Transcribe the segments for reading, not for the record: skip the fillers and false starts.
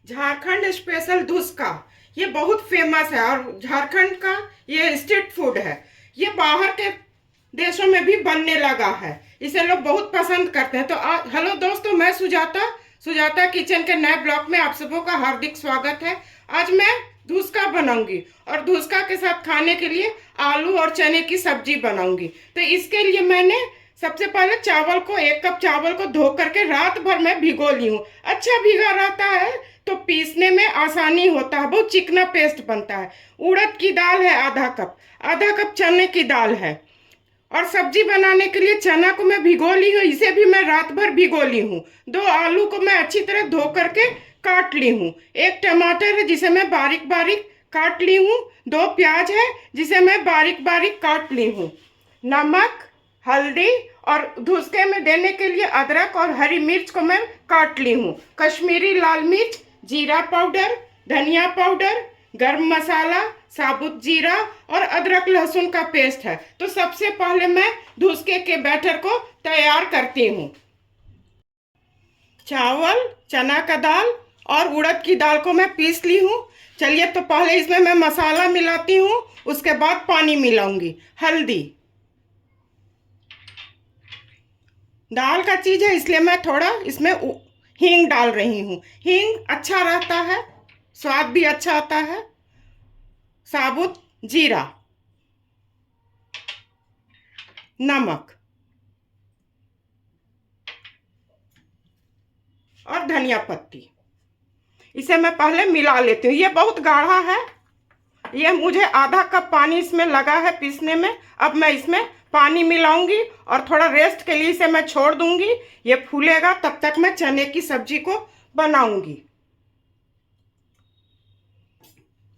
Jharkhand special dhuska. ये बहुत famous है और झारखंड का ये स्ट्रीट फूड है। ये बाहर के देशों में भी बनने लगा है। इसे लोग बहुत पसंद करते हैं। तो हेलो दोस्तों, मैं सुजाता सुजाता किचन के नए ब्लॉग में आप सबों का हार्दिक स्वागत है। आज मैं धुसका बनाऊंगी और धुसका के साथ खाने के लिए आलू और चने की सब्जी बनाऊंगी। तो इसके लिए मैंने सबसे पहले चावल को 1 कप चावल को धो करके रात भर में भिगो ली हूँ। अच्छा भीगा रहता है तो पीसने में आसानी होता है, बहुत चिकना पेस्ट बनता है। उड़द की दाल है आधा कप चने की दाल है। और सब्जी बनाने के लिए चना को मैं भिगो ली हूँ, इसे भी मैं रात भर भिगो ली हूँ। 2 आलू को मैं अच्छी तरह धो करके काट ली हूँ। 1 टमाटर है जिसे मैं बारीक बारीक काट ली हूँ। 2 प्याज है जिसे मैं बारीक बारीक काट ली हूँ। नमक, हल्दी और धुसके में देने के लिए अदरक और हरी मिर्च को मैं काट ली हूँ। कश्मीरी लाल मिर्च, जीरा पाउडर, धनिया पाउडर, गरम मसाला, साबुत जीरा और अदरक लहसुन का पेस्ट है। तो सबसे पहले मैं धुसके के बैटर को तैयार करती हूँ। चावल, चना का दाल और उड़द की दाल को मैं पीस ली हूँ। चलिए, तो पहले इसमें मैं मसाला मिलाती हूँ, उसके बाद पानी मिलाऊंगी। हल्दी, दाल का चीज़ है इसलिए मैं थोड़ा इसमें हींग डाल रही हूँ। हींग अच्छा रहता है, स्वाद भी अच्छा आता है। साबुत जीरा, नमक और धनिया पत्ती। इसे मैं पहले मिला लेती हूँ। ये बहुत गाढ़ा है। ये मुझे आधा कप पानी इसमें लगा है पीसने में। अब मैं इसमें पानी मिलाऊंगी और थोड़ा रेस्ट के लिए इसे मैं छोड़ दूंगी। ये फूलेगा, तब तक मैं चने की सब्जी को बनाऊंगी।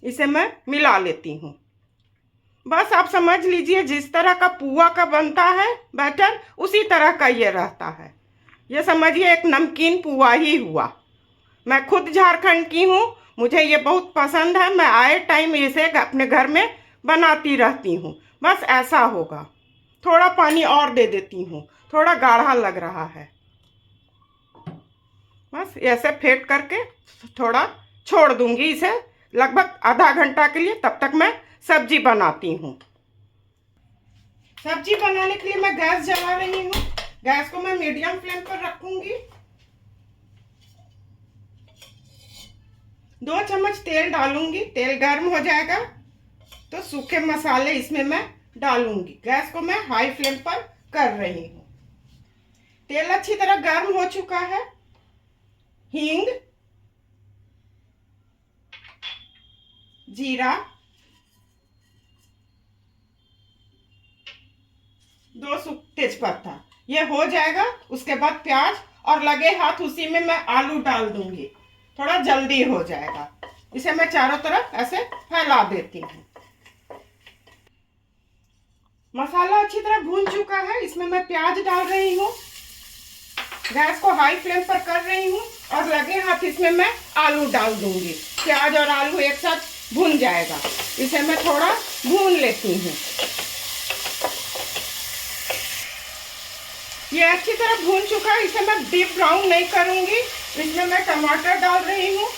इसे मैं मिला लेती हूँ। बस आप समझ लीजिए, जिस तरह का पुआ का बनता है बैटर, उसी तरह का ये रहता है। ये समझिए एक नमकीन पुआ ही हुआ। मैं खुद झारखंड की हूँ, मुझे ये बहुत पसंद है। मैं आए टाइम इसे अपने घर में बनाती रहती हूँ। बस ऐसा होगा। थोड़ा पानी और दे देती हूँ, थोड़ा गाढ़ा लग रहा है। बस ऐसे फेंट करके थोड़ा छोड़ दूंगी इसे लगभग आधा घंटा के लिए। तब तक मैं सब्जी बनाती हूँ। सब्जी बनाने के लिए मैं गैस जला रही हूँ। गैस को मैं मीडियम फ्लेम पर रखूंगी। 2 चम्मच तेल डालूंगी। तेल गर्म हो जाएगा तो सूखे मसाले इसमें मैं डालूंगी। गैस को मैं हाई फ्लेम पर कर रही हूँ। तेल अच्छी तरह गर्म हो चुका है। हींग, जीरा, 2 तेजपत्ता, ये हो जाएगा। उसके बाद प्याज और लगे हाथ उसी में मैं आलू डाल दूंगी। थोड़ा जल्दी हो जाएगा। इसे मैं चारों तरफ ऐसे फैला देती हूँ। मसाला अच्छी तरह भून चुका है। इसमें मैं प्याज डाल रही हूँ। गैस को हाई फ्लेम पर कर रही हूँ और लगे हाथ इसमें मैं आलू डाल दूंगी। प्याज और आलू एक साथ भून जाएगा। इसे मैं थोड़ा भून लेती हूँ। ये अच्छी तरह भून चुका है। इसे मैं डीप ब्राउन नहीं करूंगी। इसमें मैं टमाटर डाल रही हूँ।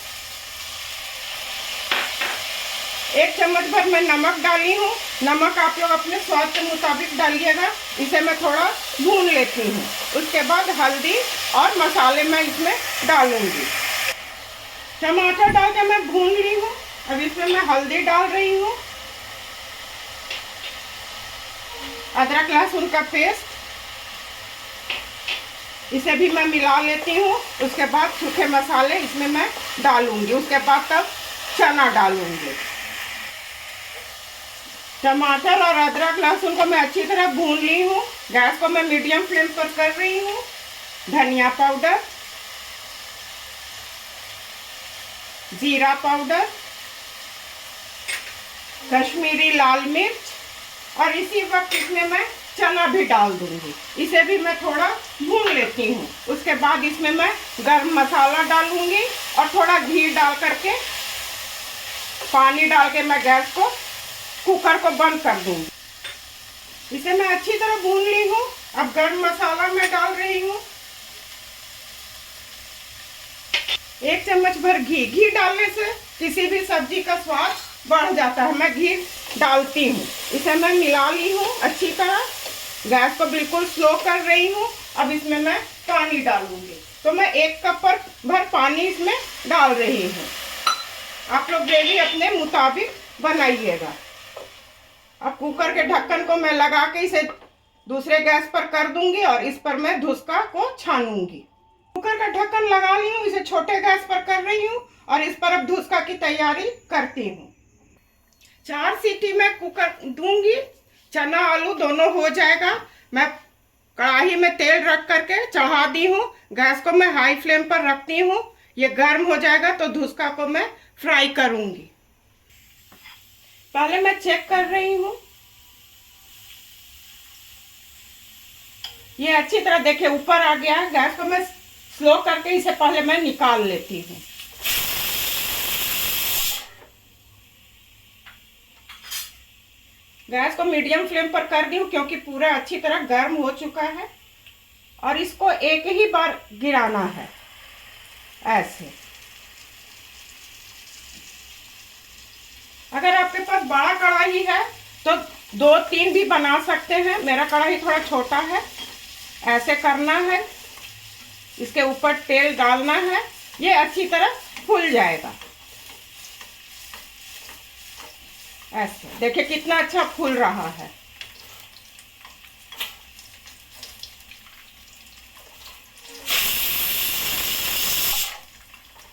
1 चम्मच भर मैं नमक डाली हूँ। नमक आप लोग अपने स्वाद के मुताबिक डालिएगा। इसे मैं थोड़ा भून लेती हूँ। उसके बाद हल्दी और मसाले मैं इसमें डालूंगी। टमाटर डाल के मैं भून ली हूँ। अब इसमें मैं हल्दी डाल रही हूँ। अदरक लहसुन का पेस्ट, इसे भी मैं मिला लेती हूँ। उसके बाद सूखे मसाले इसमें मैं डालूंगी। उसके बाद तब चना डालूंगी। टमाटर और अदरक लहसुन को मैं अच्छी तरह भून ली हूँ। गैस को मैं मीडियम फ्लेम पर कर रही हूँ। धनिया पाउडर, जीरा पाउडर, कश्मीरी लाल मिर्च और इसी वक्त इसमें मैं चना भी डाल दूंगी। इसे भी मैं थोड़ा भून लेती हूँ। उसके बाद इसमें मैं गरम मसाला डालूंगी और थोड़ा घी डाल करके पानी डाल के मैं गैस को कुकर को बंद कर दूंगी। इसे मैं अच्छी तरह भून ली हूँ। अब गरम मसाला मैं डाल रही हूँ। 1 चम्मच भर घी। घी डालने से किसी भी सब्जी का स्वाद बढ़ जाता है। मैं घी डालती हूँ। इसे मैं मिला ली हूँ अच्छी तरह। गैस को बिल्कुल स्लो कर रही हूँ। अब इसमें मैं पानी डालूंगी। तो मैं 1 कप भर पानी इसमें डाल रही हूँ। आप लोग ग्रेवी अपने मुताबिक बनाइएगा। अब कुकर के ढक्कन को मैं लगा के इसे दूसरे गैस पर कर दूंगी और इस पर मैं धुसका को छानूंगी। कुकर का ढक्कन लगा ली हूँ। इसे छोटे गैस पर कर रही हूँ और इस पर अब धुसका की तैयारी करती हूँ। 4 सीटी में कुकर दूंगी। चना आलू दोनों हो जाएगा। मैं कढ़ाई में तेल रख करके चढ़ा दी हूँ। गैस को मैं हाई फ्लेम पर रखती हूँ। ये गर्म हो जाएगा तो धुसका को मैं फ्राई करूंगी। पहले मैं चेक कर रही हूँ। ये अच्छी तरह देखिए ऊपर आ गया है। गैस को मैं स्लो करके इसे पहले मैं निकाल लेती हूँ। गैस को मीडियम फ्लेम पर कर दी हूँ क्योंकि पूरा अच्छी तरह गर्म हो चुका है। और इसको एक ही बार गिराना है ऐसे। अगर आपके पास बड़ा कढ़ाई है तो 2-3 भी बना सकते हैं। मेरा कढ़ाई थोड़ा छोटा है। ऐसे करना है। इसके ऊपर तेल डालना है। ये अच्छी तरह फूल जाएगा। ऐसे देखिए कितना अच्छा फूल रहा है।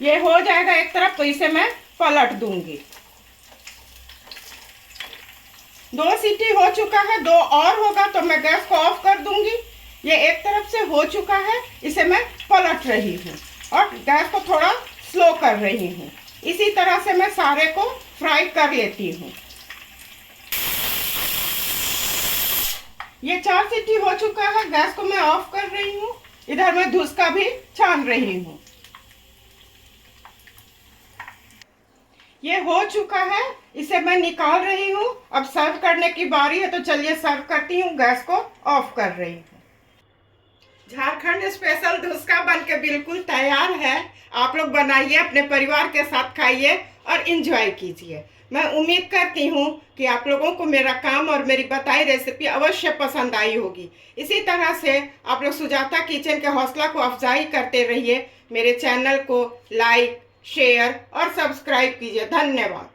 ये हो जाएगा एक तरफ तो इसे मैं पलट दूंगी। 2 सीटी हो चुका है। 2 और होगा तो मैं गैस को ऑफ कर दूंगी। ये एक तरफ से हो चुका है। इसे मैं पलट रही हूँ और गैस को थोड़ा स्लो कर रही हूँ। इसी तरह से मैं सारे को फ्राई कर लेती हूँ। ये 4 सीटी हो चुका है। गैस को मैं ऑफ कर रही हूँ। इधर मैं धुसका भी छान रही हूँ। ये हो चुका है। इसे मैं निकाल रही हूँ। अब सर्व करने की बारी है तो चलिए सर्व करती हूँ। गैस को ऑफ कर रही हूँ। झारखंड स्पेशल धुसका बनके बिल्कुल तैयार है। आप लोग बनाइए, अपने परिवार के साथ खाइए और इंजॉय कीजिए। मैं उम्मीद करती हूँ कि आप लोगों को मेरा काम और मेरी बताई रेसिपी अवश्य पसंद आई होगी। इसी तरह से आप लोग सुजाता किचन के हौसला को अफजाई करते रहिए। मेरे चैनल को लाइक, शेयर और सब्सक्राइब कीजिए। धन्यवाद।